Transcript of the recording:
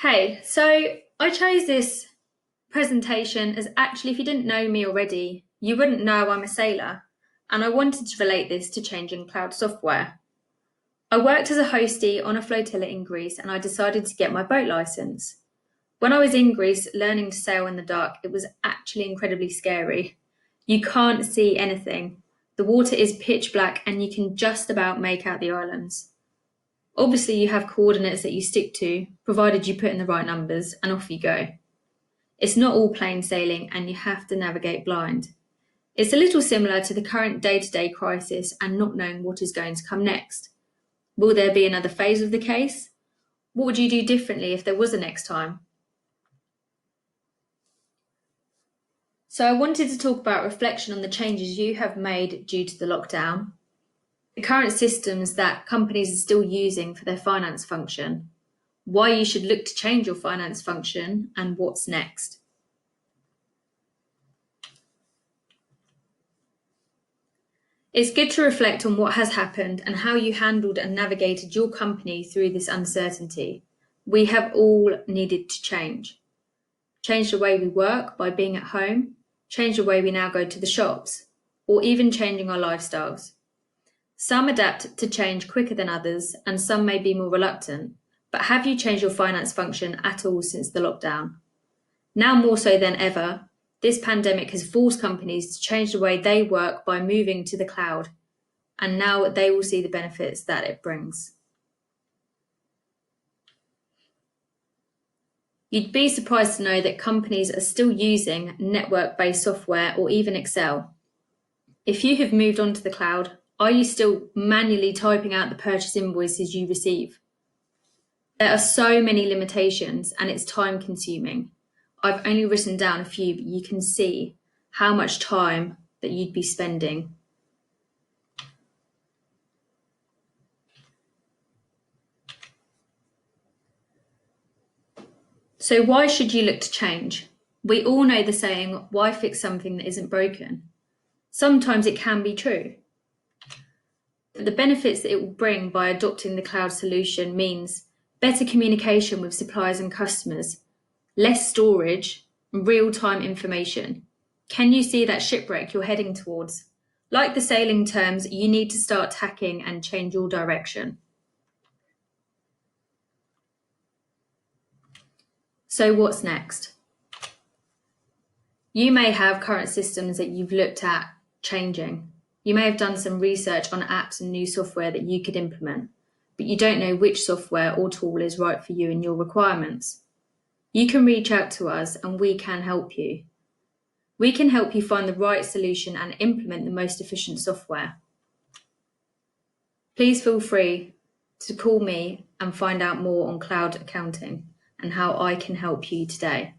Hey, so I chose this presentation as actually, if you didn't know me already, you wouldn't know I'm a sailor, and I wanted to relate this to changing cloud software. I worked as a hostie on a flotilla in Greece and I decided to get my boat license. When I was in Greece learning to sail in the dark, it was actually incredibly scary. You can't see anything. The water is pitch black and you can just about make out the islands. Obviously, you have coordinates that you stick to, provided you put in the right numbers, and off you go. It's not all plain sailing, and you have to navigate blind. It's a little similar to the current day-to-day crisis and not knowing what is going to come next. Will there be another phase of the case? What would you do differently if there was a next time? So I wanted to talk about reflection on the changes you have made due to the lockdown, the current systems that companies are still using for their finance function, why you should look to change your finance function, and what's next. It's good to reflect on what has happened and how you handled and navigated your company through this uncertainty. We have all needed to change. Change the way we work by being at home, change the way we now go to the shops, or even changing our lifestyles. Some adapt to change quicker than others, and some may be more reluctant. But have you changed your finance function at all since the lockdown? Now more so than ever, this pandemic has forced companies to change the way they work by moving to the cloud, and now they will see the benefits that it brings. You'd be surprised to know that companies are still using network-based software or even Excel. If you have moved on to the cloud, are you still manually typing out the purchase invoices you receive? There are so many limitations and it's time consuming. I've only written down a few, but you can see how much time that you'd be spending. So why should you look to change? We all know the saying, why fix something that isn't broken? Sometimes it can be true. But the benefits that it will bring by adopting the cloud solution means better communication with suppliers and customers, less storage, and real-time information. Can you see that shipwreck you're heading towards? Like the sailing terms, you need to start tacking and change your direction. So what's next? You may have current systems that you've looked at changing. You may have done some research on apps and new software that you could implement, but you don't know which software or tool is right for you and your requirements. You can reach out to us and we can help you. We can help you find the right solution and implement the most efficient software. Please feel free to call me and find out more on cloud accounting and how I can help you today.